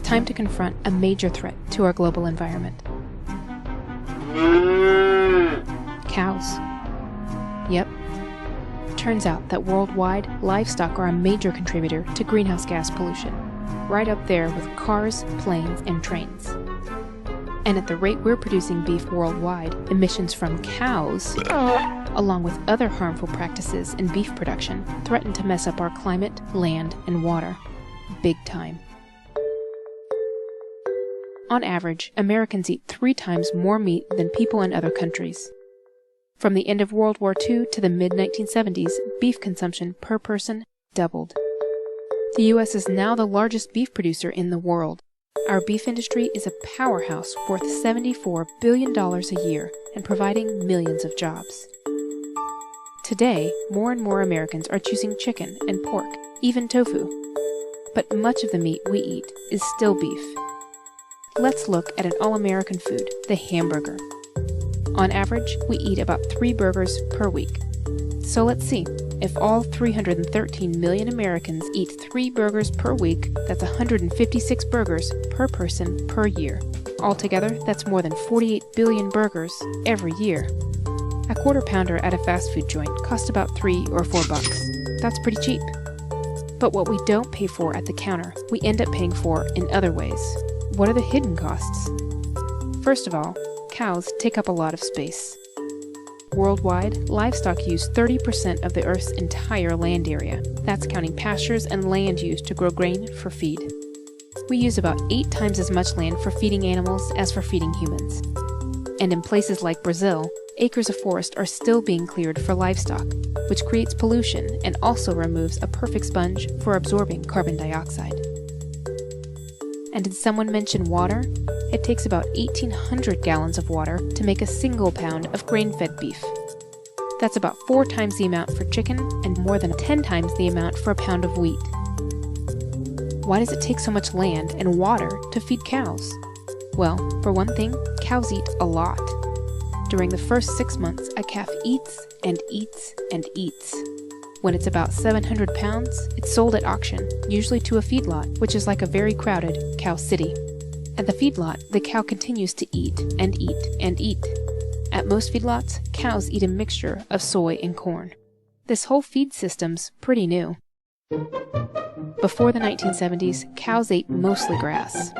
Time to confront a major threat to our global environment. Cows. Yep. Turns out that worldwide, livestock are a major contributor to greenhouse gas pollution, right up there with cars, planes, and trains. And at the rate we're producing beef worldwide, emissions from cows, along with other harmful practices in beef production, threaten to mess up our climate, land, and water. Big time. On average, Americans eat 3 times more meat than people in other countries. From the end of World War II to the mid-1970s, beef consumption per person doubled. The U.S. is now the largest beef producer in the world. Our beef industry is a powerhouse worth $74 billion a year and providing millions of jobs. Today, more and more Americans are choosing chicken and pork, even tofu. But much of the meat we eat is still beef. Let's look at an all-American food, the hamburger. On average, we eat about 3 burgers per week. So let's see. If all 313 million Americans eat 3 burgers per week, that's 156 burgers per person per year. Altogether, that's more than 48 billion burgers every year. A quarter pounder at a fast food joint costs about $3 or $4. That's pretty cheap. But what we don't pay for at the counter, we end up paying for in other ways. What are the hidden costs? First of all, cows take up a lot of space. Worldwide, livestock use 30% of the Earth's entire land area. That's counting pastures and land used to grow grain for feed. We use about 8 times as much land for feeding animals as for feeding humans. And in places like Brazil, acres of forest are still being cleared for livestock, which creates pollution and also removes a perfect sponge for absorbing carbon dioxide. And did someone mention water? It takes about 1,800 gallons of water to make a single pound of grain-fed beef. That's about 4 times the amount for chicken and more than 10 times the amount for a pound of wheat. Why does it take so much land and water to feed cows? Well, for one thing, cows eat a lot. During the first 6 months, a calf eats and eats and eats. When it's about 700 pounds, it's sold at auction, usually to a feedlot, which is like a very crowded cow city. At the feedlot, the cow continues to eat and eat and eat. At most feedlots, cows eat a mixture of soy and corn. This whole feed system's pretty new. Before the 1970s, cows ate mostly grass.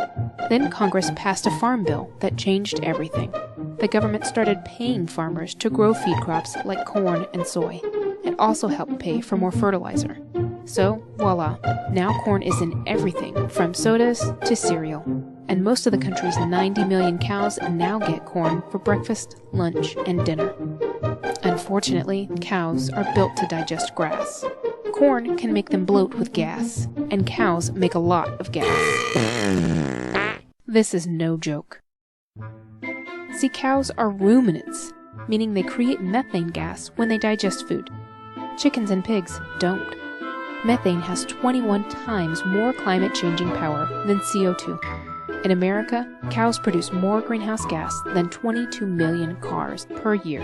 Then Congress passed a farm bill that changed everything. The government started paying farmers to grow feed crops like corn and soy. It also helped pay for more fertilizer. So, voila, now corn is in everything from sodas to cereal. And most of the country's 90 million cows now get corn for breakfast, lunch, and dinner. Unfortunately, cows are built to digest grass. Corn can make them bloat with gas, and cows make a lot of gas. This is no joke. See, cows are ruminants, meaning they create methane gas when they digest food. Chickens and pigs don't. Methane has 21 times more climate-changing power than CO2. In America, cows produce more greenhouse gas than 22 million cars per year.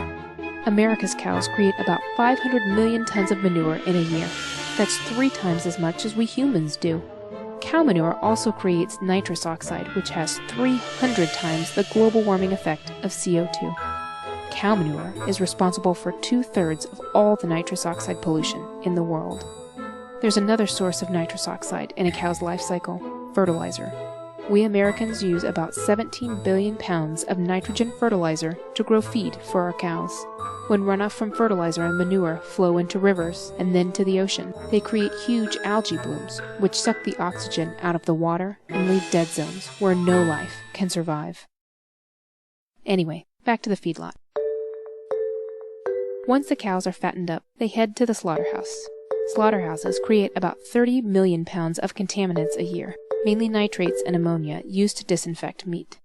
America's cows create about 500 million tons of manure in a year. That's 3 times as much as we humans do. Cow manure also creates nitrous oxide, which has 300 times the global warming effect of CO2. Cow manure is responsible for 2/3 of all the nitrous oxide pollution in the world. There's another source of nitrous oxide in a cow's life cycle: fertilizer. We Americans use about 17 billion pounds of nitrogen fertilizer to grow feed for our cows. When runoff from fertilizer and manure flow into rivers and then to the ocean, they create huge algae blooms, which suck the oxygen out of the water and leave dead zones where no life can survive. Anyway, back to the feedlot. Once the cows are fattened up, they head to the slaughterhouse. Slaughterhouses create about 30 million pounds of contaminants a year, mainly nitrates and ammonia used to disinfect meat.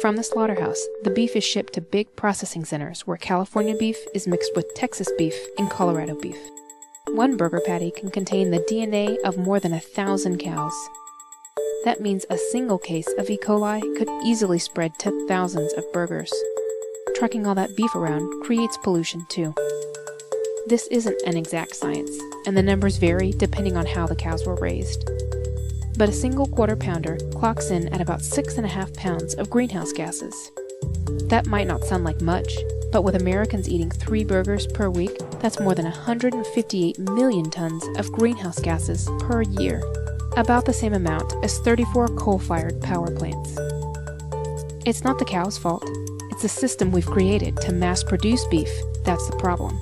From the slaughterhouse, the beef is shipped to big processing centers where California beef is mixed with Texas beef and Colorado beef. One burger patty can contain the DNA of more than 1,000 cows. That means a single case of E. coli could easily spread to thousands of burgers. Trucking all that beef around creates pollution too. This isn't an exact science, and the numbers vary depending on how the cows were raised. but a single quarter pounder clocks in at about 6.5 pounds of greenhouse gases. That might not sound like much, but with Americans eating 3 burgers per week, that's more than 158 million tons of greenhouse gases per year, about the same amount as 34 coal-fired power plants. It's not the cow's fault. It's the system we've created to mass-produce beef that's the problem.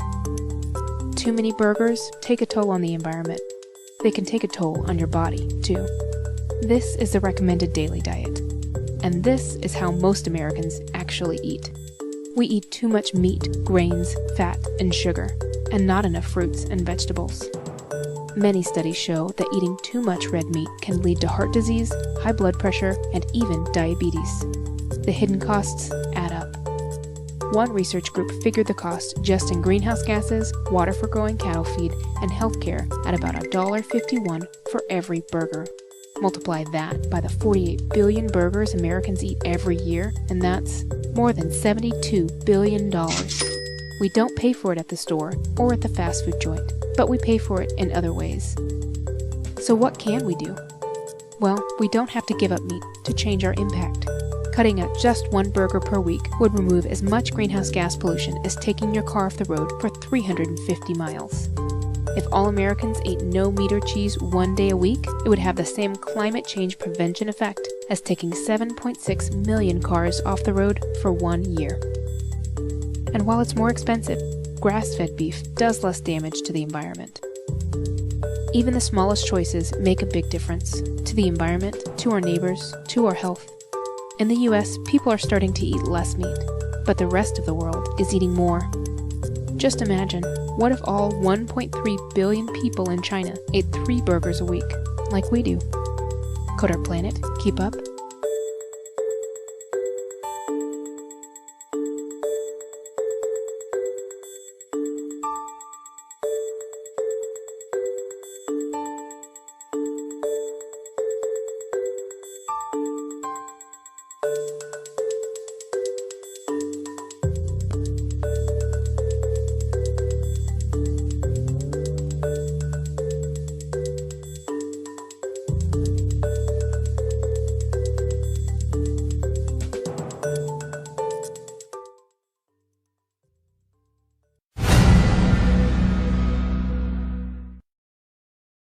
Too many burgers take a toll on the environment. They can take a toll on your body, too. This is the recommended daily diet. And this is how most Americans actually eat. We eat too much meat, grains, fat, and sugar, and not enough fruits and vegetables. Many studies show that eating too much red meat can lead to heart disease, high blood pressure, and even diabetes. The hidden costs add up. One research group figured the cost just in greenhouse gases, water for growing cattle feed, and healthcare at about $1.51 for every burger. Multiply that by the 48 billion burgers Americans eat every year, and that's more than $72 billion. We don't pay for it at the store or at the fast food joint, but we pay for it in other ways. So what can we do? Well, we don't have to give up meat to change our impact. Cutting out just 1 burger per week would remove as much greenhouse gas pollution as taking your car off the road for 350 miles. If all Americans ate no meat or cheese 1 day a week, it would have the same climate change prevention effect as taking 7.6 million cars off the road for 1 year. And while it's more expensive, grass-fed beef does less damage to the environment. Even the smallest choices make a big difference to the environment, to our neighbors, to our health. In the US, people are starting to eat less meat, but the rest of the world is eating more. Just imagine, what if all 1.3 billion people in China ate 3 burgers a week, like we do? Could our planet keep up?